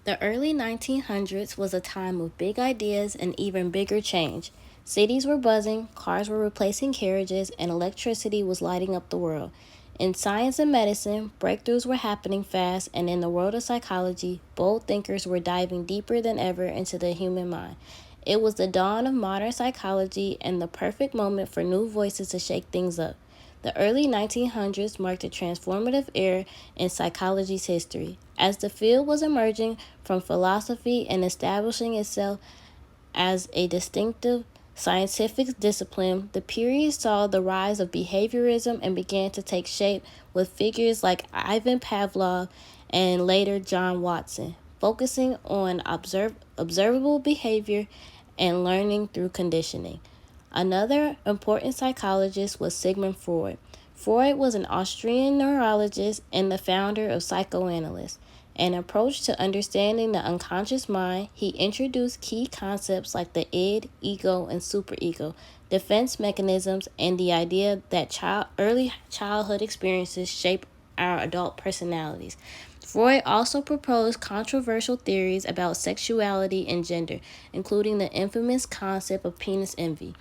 The early 1900s was a time of big ideas and even bigger change. Cities were buzzing, cars were replacing carriages, and electricity was lighting up the world. In science and medicine, breakthroughs were happening fast, and in the world of psychology, bold thinkers were diving deeper than ever into the human mind. It was the dawn of modern psychology and the perfect moment for new voices to shake things up. The early 1900s marked a transformative era in psychology's history. As the field was emerging from philosophy and establishing itself as a distinctive scientific discipline, the period saw the rise of behaviorism and began to take shape with figures like Ivan Pavlov and later John Watson, focusing on observable behavior and learning through conditioning. Another important psychologist was Sigmund Freud. Freud was an Austrian neurologist and the founder of psychoanalysis. An approach to understanding the unconscious mind, he introduced key concepts like the id, ego, and superego, defense mechanisms, and the idea that early childhood experiences shape our adult personalities. Freud also proposed controversial theories about sexuality and gender, including the infamous concept of penis envy.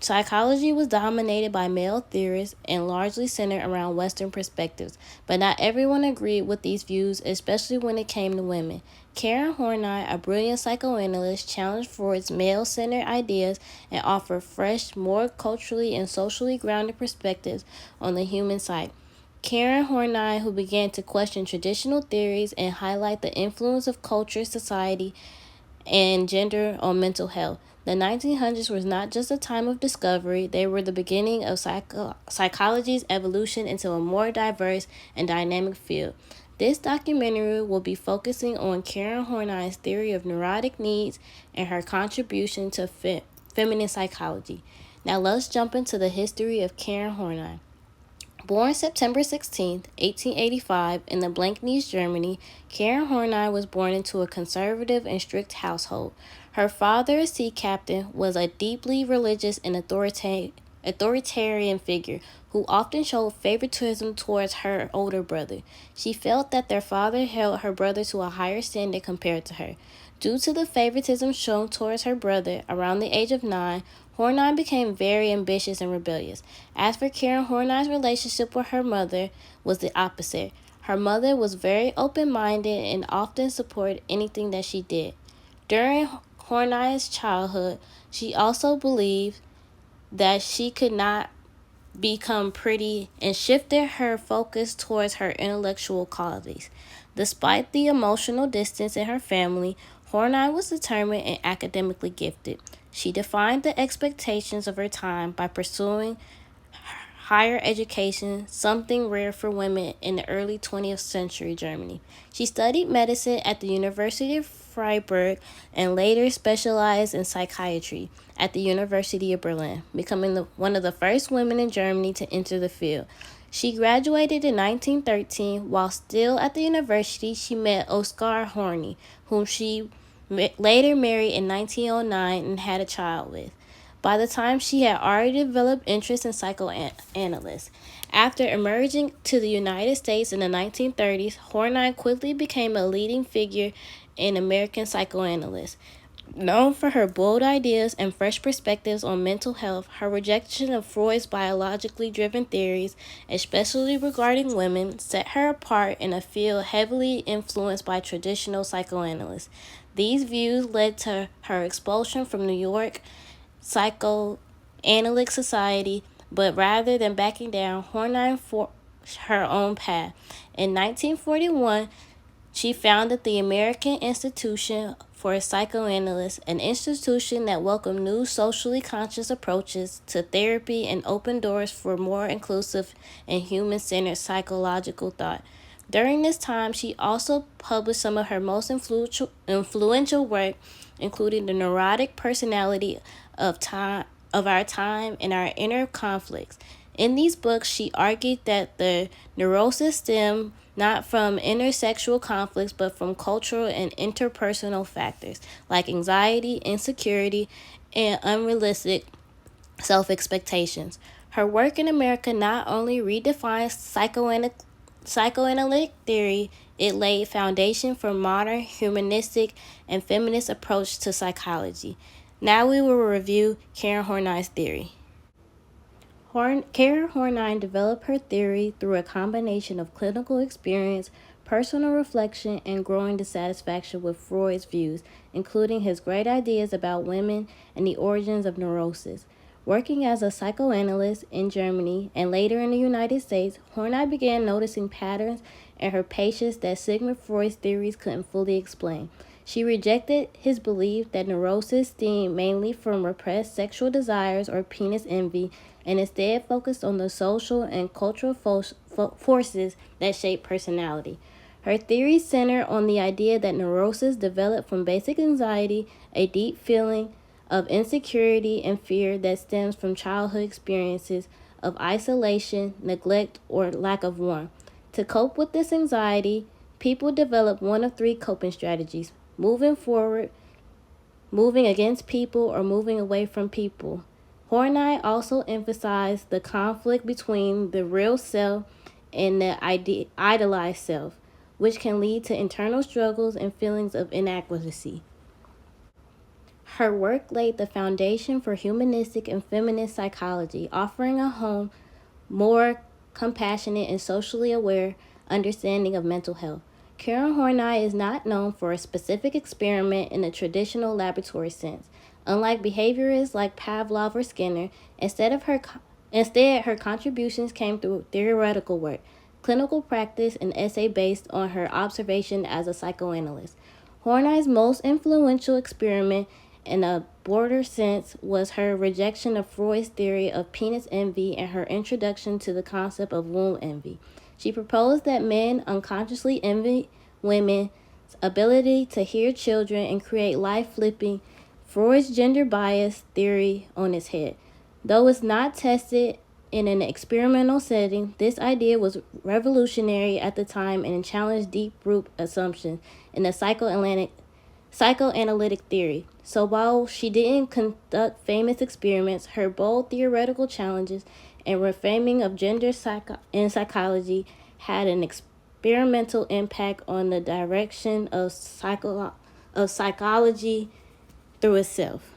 Psychology was dominated by male theorists and largely centered around Western perspectives, but not everyone agreed with these views, especially when it came to women. Karen Horney, a brilliant psychoanalyst, challenged Freud's male-centered ideas and offered fresh, more culturally and socially grounded perspectives on the human psyche. Karen Horney, who began to question traditional theories and highlight the influence of culture, society, and gender on mental health. The 1900s was not just a time of discovery, they were the beginning of psychology's evolution into a more diverse and dynamic field. This documentary will be focusing on Karen Horney's theory of neurotic needs and her contribution to feminine psychology. Now let's jump into the history of Karen Horney. Born September 16, 1885, in the Blankenese, Germany, Karen Horney was born into a conservative and strict household. Her father, a sea captain, was a deeply religious and authoritarian figure who often showed favoritism towards her older brother. She felt that their father held her brother to a higher standard compared to her. Due to the favoritism shown towards her brother, around the age of 9, Horney became very ambitious and rebellious. As for Karen, Horney's relationship with her mother was the opposite. Her mother was very open-minded and often supported anything that she did. During Horney's childhood, she also believed that she could not become pretty and shifted her focus towards her intellectual qualities. Despite the emotional distance in her family, Horney was determined and academically gifted. She defined the expectations of her time by pursuing higher education, something rare for women in the early 20th century Germany. She studied medicine at the University of Freiburg and later specialized in psychiatry at the University of Berlin, becoming one of the first women in Germany to enter the field. She graduated in 1913. While still at the university, she met Oskar Horney, whom she later married in 1909 and had a child with. By the time she had already developed interest in psychoanalysis. After emerging to the United States in the 1930s, Horney quickly became a leading figure in American psychoanalysis. Known for her bold ideas and fresh perspectives on mental health, her rejection of Freud's biologically driven theories, especially regarding women, set her apart in a field heavily influenced by traditional psychoanalysts. These views led to her expulsion from New York Psychoanalytic Society, but rather than backing down, Horney forged her own path. In 1941, she founded the American Institution for Psychoanalysis, an institution that welcomed new socially conscious approaches to therapy and opened doors for more inclusive and human-centered psychological thought. During this time, she also published some of her most influential work, including The Neurotic Personality of Our Time and Our Inner Conflicts. In these books, she argued that the neurosis stemmed not from intersexual conflicts but from cultural and interpersonal factors like anxiety, insecurity, and unrealistic self-expectations. Her work in America not only redefined psychoanalytic theory, It laid foundation for modern humanistic and feminist approach to psychology. Now we will review Karen Horney's theory. Karen Horney developed her theory through a combination of clinical experience, personal reflection, and growing dissatisfaction with Freud's views, including his great ideas about women and the origins of neurosis. Working as a psychoanalyst in Germany and later in the United States, Horney began noticing patterns in her patients that Sigmund Freud's theories couldn't fully explain. She rejected his belief that neurosis stemmed mainly from repressed sexual desires or penis envy and instead focused on the social and cultural forces that shape personality. Her theory centered on the idea that neurosis developed from basic anxiety, a deep feeling of insecurity and fear that stems from childhood experiences of isolation, neglect, or lack of warmth. To cope with this anxiety, people develop one of three coping strategies: moving forward, moving against people, or moving away from people. Horney also emphasized the conflict between the real self and the idealized self, which can lead to internal struggles and feelings of inadequacy. Her work laid the foundation for humanistic and feminist psychology, offering a home more compassionate and socially aware understanding of mental health. Karen Horney is not known for a specific experiment in the traditional laboratory sense. Unlike behaviorists like Pavlov or Skinner, instead, her contributions came through theoretical work, clinical practice, and essay based on her observation as a psychoanalyst. Horney's most influential experiment in a broader sense was her rejection of Freud's theory of penis envy and her introduction to the concept of womb envy. She proposed that men unconsciously envy women's ability to hear children and create life, flipping Freud's gender bias theory on its head. Though it's not tested in an experimental setting, this idea was revolutionary at the time and challenged deep-root assumptions in the psychoanalytic theory. So while she didn't conduct famous experiments, her bold theoretical challenges and reframing of gender in psychology had an experimental impact on the direction of psychology through itself.